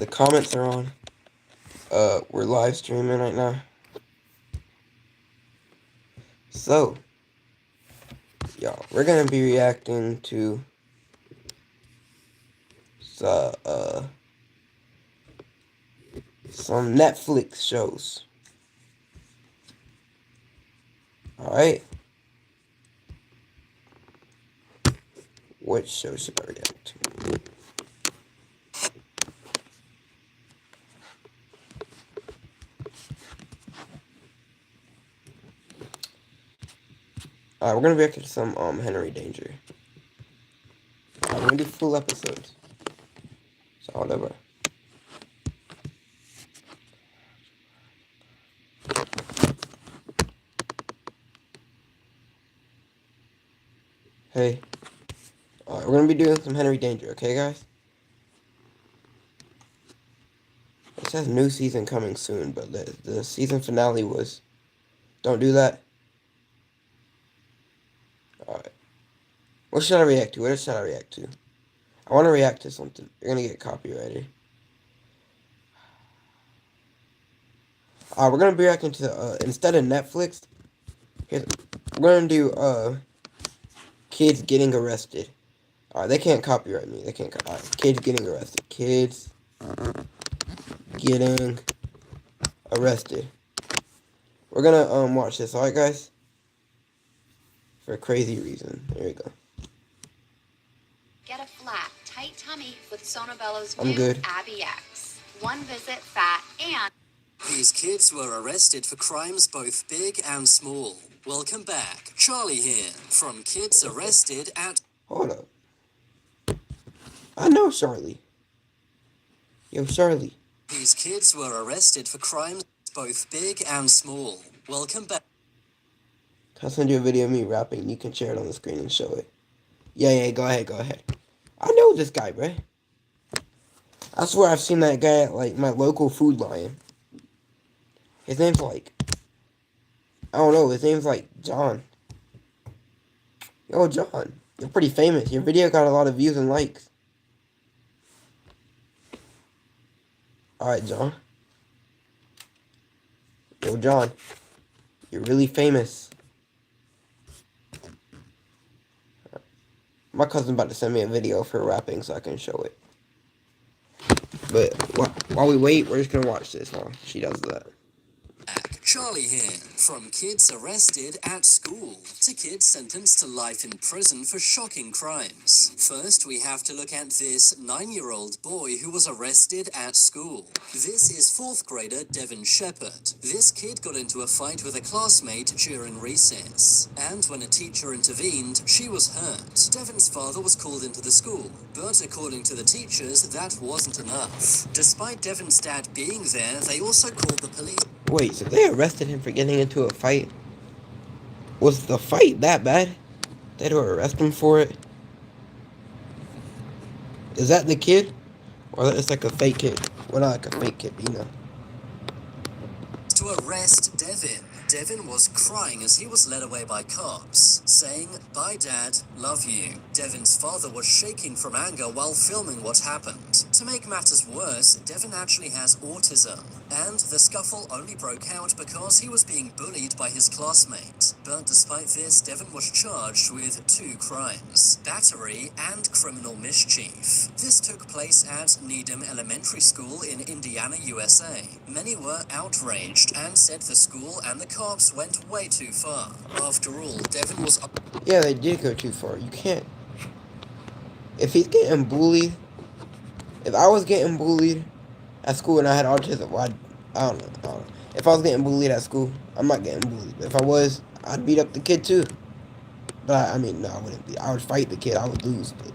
The comments are on. We're live streaming right now. So, y'all, we're gonna be reacting to some Netflix shows. Alright? Which show should I react to? Alright, we're gonna react to some Henry Danger. We're gonna do full episodes. So whatever. Hey. Alright, we're gonna be doing some Henry Danger, okay guys? It says new season coming soon, but the season finale was... Don't do that. Alright. What should I react to? What should I react to? I want to react to something. You're gonna get copyrighted. We're gonna be reacting to instead of Netflix, we're gonna do kids getting arrested. They can't copyright me. They can't. Kids getting arrested. Kids getting arrested. We're gonna watch this. Alright, guys. For a crazy reason. There we go. Get a flat, tight tummy with Sonobello's I'm new good. Abby X. One visit, fat, and... These kids were arrested for crimes both big and small. Welcome back. Charlie here, from Kids Arrested at... Hold up. I know Charlie. Yo, Charlie. These kids were arrested for crimes both big and small. Welcome back. I'll send you a video of me rapping. You can share it on the screen and show it. Yeah, go ahead. I know this guy, bruh. I swear I've seen that guy at, like, my local Food Lion. His name's, like... I don't know, his name's, like, John. Yo, John. You're pretty famous. Your video got a lot of views and likes. Alright, John. Yo, John. You're really famous. My cousin's about to send me a video of her rapping so I can show it. But while we wait, we're just gonna watch this while she does that. Charlie here, from kids arrested at school to kids sentenced to life in prison for shocking crimes. First, we have to look at this 9-year-old boy who was arrested at school. This is 4th grader Devin Shepherd. This kid got into a fight with a classmate during recess, and when a teacher intervened, she was hurt. Devin's father was called into the school, but according to the teachers, that wasn't enough. Despite Devin's dad being there, they also called the police. Wait, so they arrested him for getting into a fight? Was the fight that bad? They had to arrest him for it? Is that the kid? Or it's like a fake kid? Well, not like a fake kid, you know. To arrest Devin. Devin was crying as he was led away by cops, saying, "Bye Dad, love you." Devin's father was shaking from anger while filming what happened. To make matters worse, Devin actually has autism, and the scuffle only broke out because he was being bullied by his classmate. But despite this, Devin was charged with 2 crimes: battery and criminal mischief. This took place at Needham Elementary School in Indiana, USA. Many were outraged and said the school and the cops went way too far. After all, Devin was... Yeah, they did go too far. You can't... If he's getting bullied... If I was getting bullied at school and I had autism, well, I don't know. If I was getting bullied at school, I'm not getting bullied. But if I was, I'd beat up the kid too. But I mean, no, I wouldn't be. I would fight the kid. I would lose, but...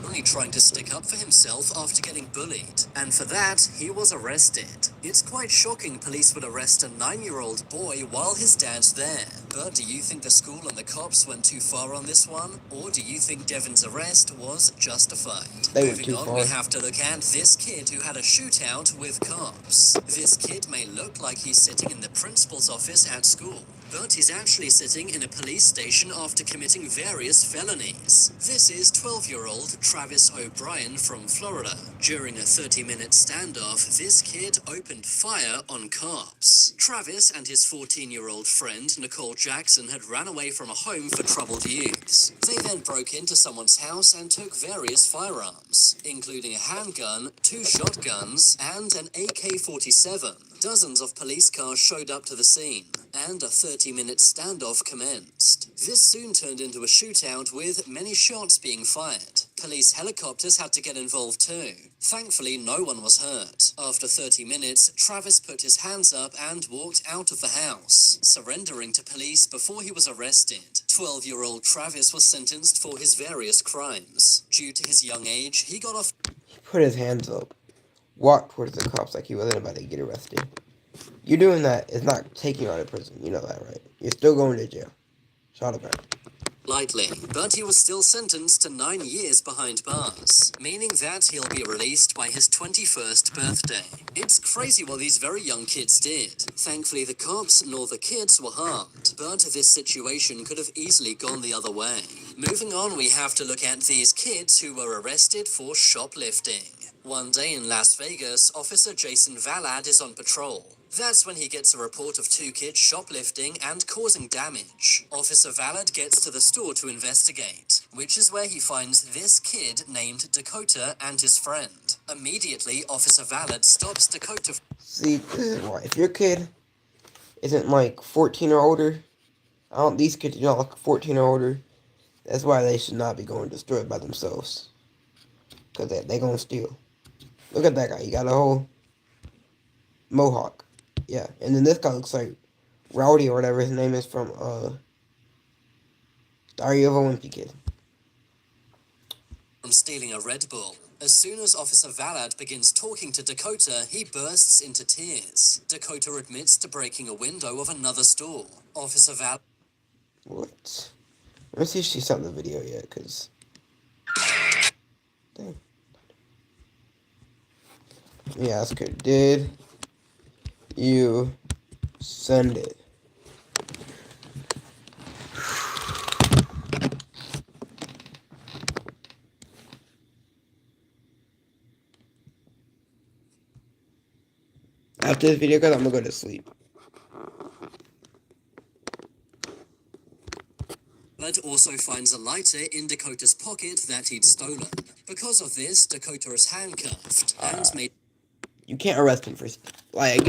only trying to stick up for himself after getting bullied, and for that, he was arrested. It's quite shocking police would arrest a 9-year-old boy while his dad's there. But do you think the school and the cops went too far on this one? Or do you think Devin's arrest was justified? Moving on, we have to look at this kid who had a shootout with cops. This kid may look like he's sitting in the principal's office at school, but he's actually sitting in a police station after committing various felonies. This is 12-year-old Travis O'Brien from Florida. During a 30-minute standoff, this kid opened fire on cops. Travis and his 14-year-old friend, Nicole Jackson, had ran away from a home for troubled youths. They then broke into someone's house and took various firearms, including a handgun, 2 shotguns, and an AK-47. Dozens of police cars showed up to the scene, and a 30-minute standoff commenced. This soon turned into a shootout with many shots being fired. Police helicopters had to get involved too. Thankfully, no one was hurt. After 30 minutes, Travis put his hands up and walked out of the house, surrendering to police before he was arrested. 12-year-old Travis was sentenced for his various crimes. Due to his young age, he got off. He put his hands up, walked towards the cops like he wasn't about to get arrested. You doing that is not taking you out of prison. You know that, right? You're still going to jail. Shot about it. Lightly, but he was still sentenced to 9 years behind bars, meaning that he'll be released by his 21st birthday. It's crazy what these very young kids did. Thankfully, the cops nor the kids were harmed, but this situation could have easily gone the other way. Moving on, we have to look at these kids who were arrested for shoplifting. One day in Las Vegas, Officer Jason Valad is on patrol. That's when he gets a report of 2 kids shoplifting and causing damage. Officer Valad gets to the store to investigate, which is where he finds this kid named Dakota and his friend. Immediately, Officer Valad stops Dakota. See, this is why. If your kid isn't like 14 or older, these kids are not like 14 or older, that's why they should not be going to the store by themselves. Because they gonna steal. Look at that guy. He got a whole mohawk. Yeah, and then this guy looks like Rowdy or whatever his name is from Diary of a Wimpy Kid. From stealing a Red Bull. As soon as Officer Valad begins talking to Dakota, he bursts into tears. Dakota admits to breaking a window of another store. Officer Valad. What? Let me see if she saw the video yet, because... Dang. Let me ask her, did you send it? After this video, guys, I'm gonna go to sleep. Valad also finds a lighter in Dakota's pocket that he'd stolen. Because of this, Dakota is handcuffed and made. You can't arrest him for, like,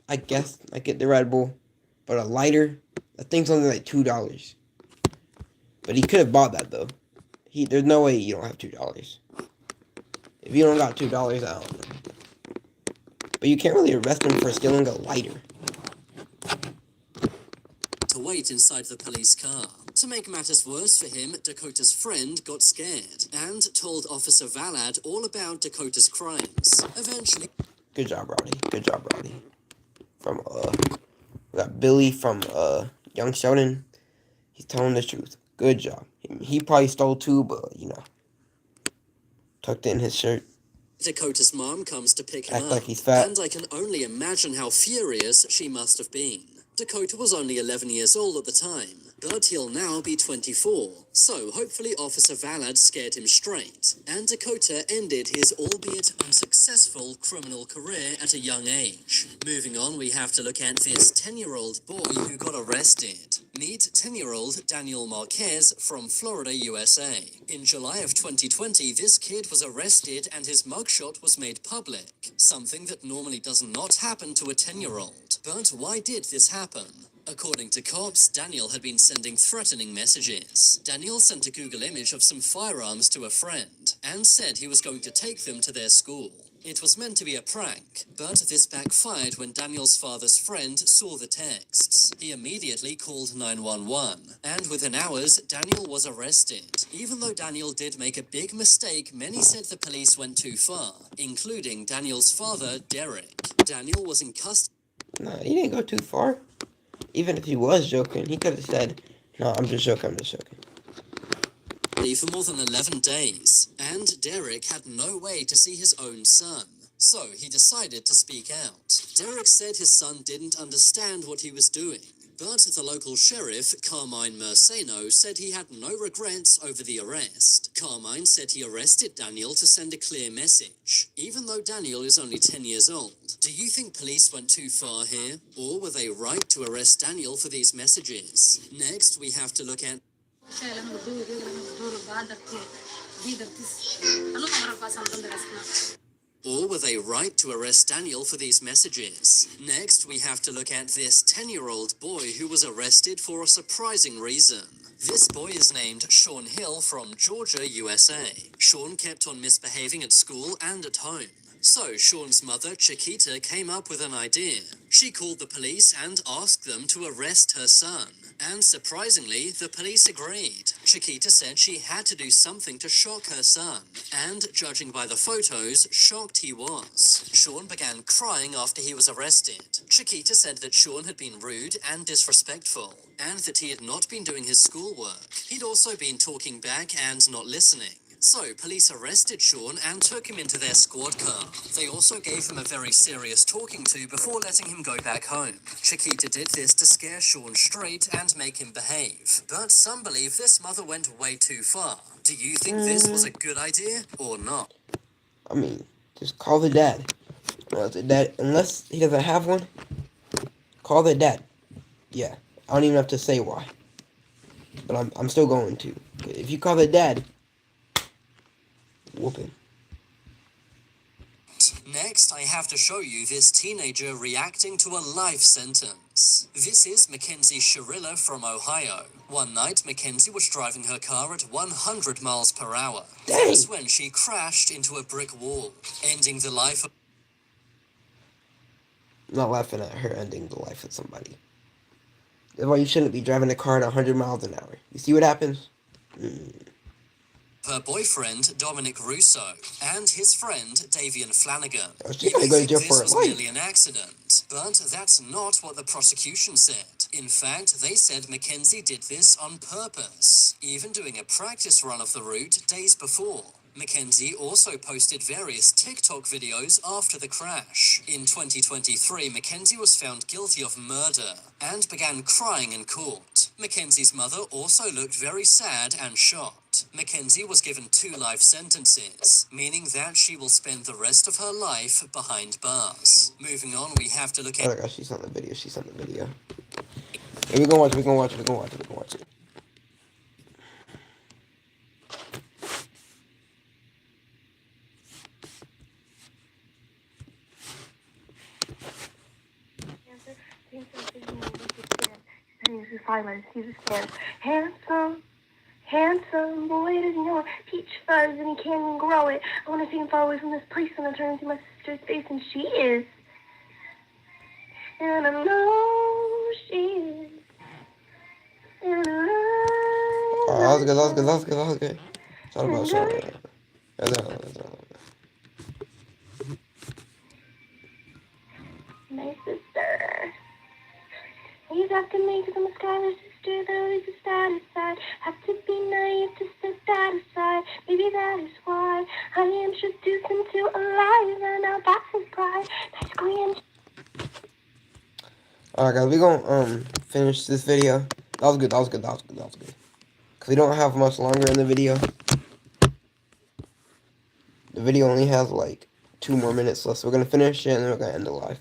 I get the Red Bull, but a lighter, that thing's only like $2. But he could have bought that though. There's no way you don't have $2. If you don't got $2, I don't know. But you can't really arrest him for stealing a lighter. To wait inside the police car. To make matters worse for him, Dakota's friend got scared and told Officer Valad all about Dakota's crimes. Eventually. Good job, Rowdy. Good job, Rowdy. From, we got Billy from, Young Sheldon. He's telling the truth. Good job. He probably stole too, but, you know, tucked it in his shirt. Dakota's mom comes to pick him Act up, like he's fat. and I can only imagine how furious she must have been. Dakota was only 11 years old at the time, but he'll now be 24, so hopefully Officer Valad scared him straight, and Dakota ended his albeit unsuccessful criminal career at a young age. Moving on, we have to look at this 10-year-old boy who got arrested. Meet 10-year-old Daniel Marquez from Florida, USA. In July of 2020, this kid was arrested and his mugshot was made public, something that normally does not happen to a 10-year-old. But why did this happen? According to cops, Daniel had been sending threatening messages. Daniel sent a Google image of some firearms to a friend and said he was going to take them to their school. It was meant to be a prank, but this backfired when Daniel's father's friend saw the texts. He immediately called 911, and within hours, Daniel was arrested. Even though Daniel did make a big mistake, many said the police went too far, including Daniel's father, Derek. Daniel was in custody. Nah, he didn't go too far. Even if he was joking, he could have said, no, I'm just joking. For more than 11 days, and Derek had no way to see his own son. So he decided to speak out. Derek said his son didn't understand what he was doing, But the local sheriff, Carmine Merceno, said he had no regrets over the arrest. Carmine said he arrested Daniel to send a clear message, even though Daniel is only 10 years old. Do you think police went too far here? Or were they right to arrest Daniel for these messages? Next, we have to look at Or were they right to arrest Daniel for these messages? Next, we have to look at this 10-year-old boy who was arrested for a surprising reason. This boy is named Sean Hill from Georgia, USA. Sean kept on misbehaving at school and at home. So Sean's mother, Chiquita, came up with an idea. She called the police and asked them to arrest her son. And surprisingly, the police agreed. Chiquita said she had to do something to shock her son. And, judging by the photos, shocked he was. Sean began crying after he was arrested. Chiquita said that Sean had been rude and disrespectful, and that he had not been doing his schoolwork. He'd also been talking back and not listening. So, police arrested Sean and took him into their squad car. They also gave him a very serious talking to before letting him go back home. Chiquita did this to scare Sean straight and make him behave. But some believe this mother went way too far. Do you think this was a good idea or not? I mean, just call the dad. The dad, unless he doesn't have one, call the dad. Yeah, I don't even have to say why. But I'm still going to. If you call the dad, whoop him. Next, I have to show you this teenager reacting to a life sentence. This is Mackenzie Shirilla from Ohio. One night, Mackenzie was driving her car at 100 miles per hour. Dang. That's when she crashed into a brick wall, ending the life of... I'm not laughing at her ending the life of somebody. That's why you shouldn't be driving a car at 100 miles an hour. You see what happens? her boyfriend, Dominic Russo, and his friend, Davian Flanagan. Oh, she's You gonna may go to think jail this for was life. merely an accident, but that's not what the prosecution said. In fact, they said Mackenzie did this on purpose, even doing a practice run of the route days before. Mackenzie also posted various TikTok videos after the crash. In 2023, Mackenzie was found guilty of murder and began crying in court. Mackenzie's mother also looked very sad and shocked. Mackenzie was given 2 life sentences, meaning that she will spend the rest of her life behind bars. Moving on, we have to look Oh at... my gosh, she's on the video. She's on the video. Hey, we're gonna watch it. We're gonna watch it. We're gonna watch it. We're gonna watch it. He's a stand. Handsome boy, does he know peach fuzz and he can't even grow it. I want to see him far away from this place and I turn to my sister's face and she is. And I know she is. And Oh, that was good. That was good. That was good. That was good. It's all about showing. my sister. He's after me because I'm a Skylar sister, though he's a status side. Have to be naive to set that aside. Maybe that is why I introduced him to a life and now that's his pride. Nice going. Alright guys, we're gonna finish this video. That was good, that was good, that was good, that was good. Cause we don't have much longer in the video. The video only has like 2 more minutes left, so we're gonna finish it and then we're gonna end the live.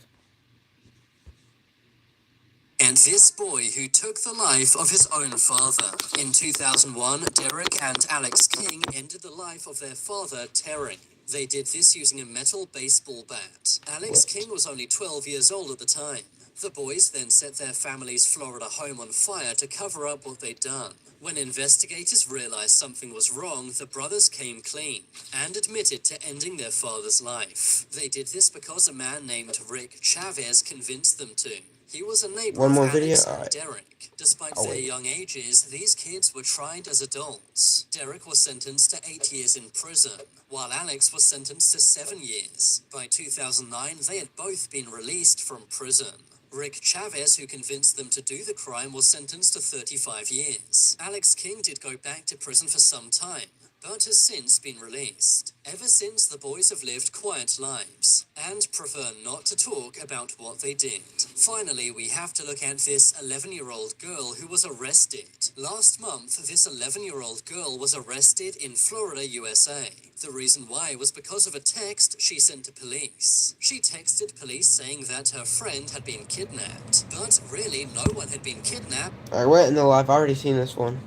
And this boy who took the life of his own father. In 2001, Derek and Alex King ended the life of their father, Terry. They did this using a metal baseball bat. Alex King was only 12 years old at the time. The boys then set their family's Florida home on fire to cover up what they'd done. When investigators realized something was wrong, the brothers came clean and admitted to ending their father's life. They did this because a man named Rick Chavez convinced them to. He was a neighbor One more of video? Alex and Alright. Derek. Despite I'll their wait. young ages, these kids were tried as adults. Derek was sentenced to 8 years in prison, while Alex was sentenced to 7 years. By 2009, they had both been released from prison. Rick Chavez, who convinced them to do the crime, was sentenced to 35 years. Alex King did go back to prison for some time, but has since been released. Ever since, the boys have lived quiet lives and prefer not to talk about what they did. Finally, we have to look at this 11-year-old girl who was arrested. Last month, this 11-year-old girl was arrested in Florida, USA. The reason why was because of a text she sent to police. She texted police saying that her friend had been kidnapped, but really no one had been kidnapped. Alright, we're in the live. I've already seen this one.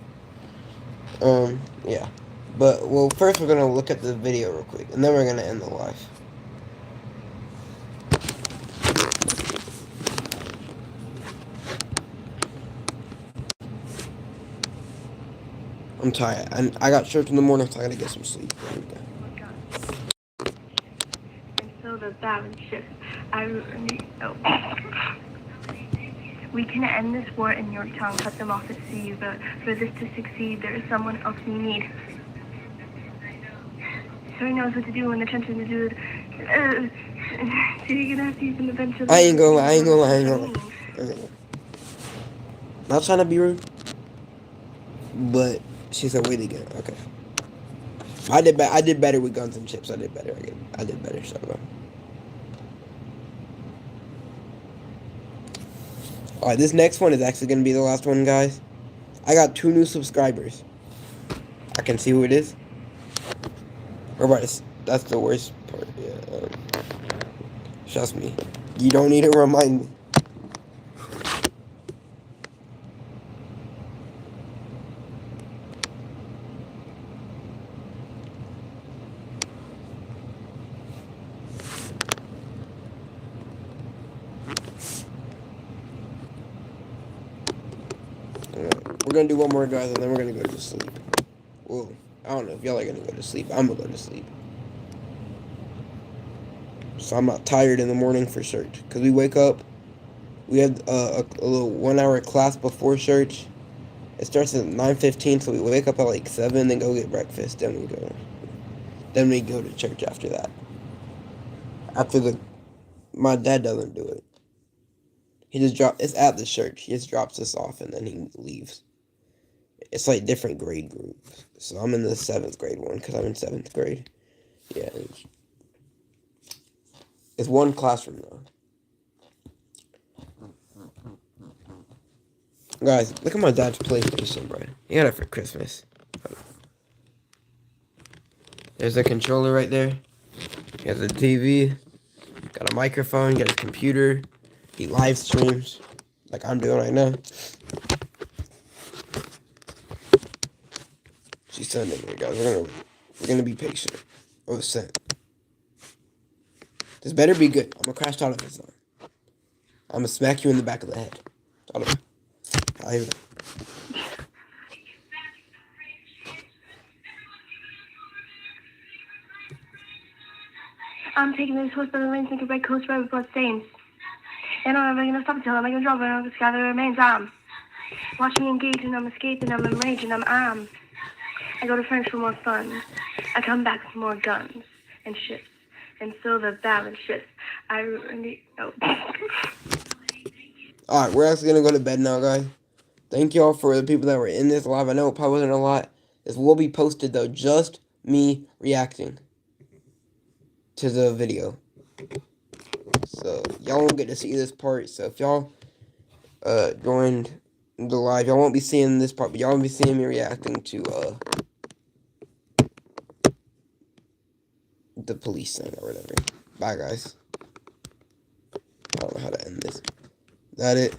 Yeah. But, well, first we're gonna look at the video real quick, and then we're gonna end the live. I'm tired. And I got church in the morning, so I gotta get some sleep. There we go. And so the balance shifts. We can end this war in your tongue, cut them off at sea, but for this to succeed, there is someone else we need. So he knows what to do in the trenches to do it. So you're gonna have to use him eventually. I ain't gonna lie. Not trying to be rude, but she said, wait again. Okay. I did better with guns and chips. I did better. I did better. So. Alright, this next one is actually going to be the last one, guys. I got 2 new subscribers. I can see who it is. Alright, that's the worst part. Yeah, trust me. You don't need to remind me. We're gonna do one more, guys, and then we're gonna go to sleep. Well, I don't know if y'all are gonna go to sleep. I'm gonna go to sleep. So I'm not tired in the morning for church. Because we wake up, we have a little 1 hour class before church. It starts at 9:15, so we wake up at like 7, then go get breakfast, then we go to church after that. My dad doesn't do it. It's at the church. He just drops us off and then he leaves. It's like different grade groups. So I'm in the 7th grade one because I'm in 7th grade. Yeah. It's one classroom though. Guys, look at my dad's PlayStation, bro. He got it for Christmas. There's a controller right there. He has a TV. Got a microphone. Got a computer. He live streams like I'm doing right now. She's sending me, guys. We're gonna be patient. Oh, it's sent. This better be good. I'm gonna crash out of this one. I'm gonna smack you in the back of the head. I I'm taking this horse by the reins, making red coast red with blood stains. And I'm never gonna stop until I'm gonna drop it on the sky that remains. I'm watching, engaging, I'm escaping, I'm enraging, I go to French for more fun. I come back with more guns and ships. And so the balance shifts. Alright, we're actually gonna go to bed now, guys. Thank y'all for the people that were in this live. I know it probably wasn't a lot. This will be posted though, just me reacting to the video. So y'all won't get to see this part. So if y'all joined the live, y'all won't be seeing this part, but y'all will be seeing me reacting to the police thing or whatever. Bye guys. I don't know how to end this. Is that it?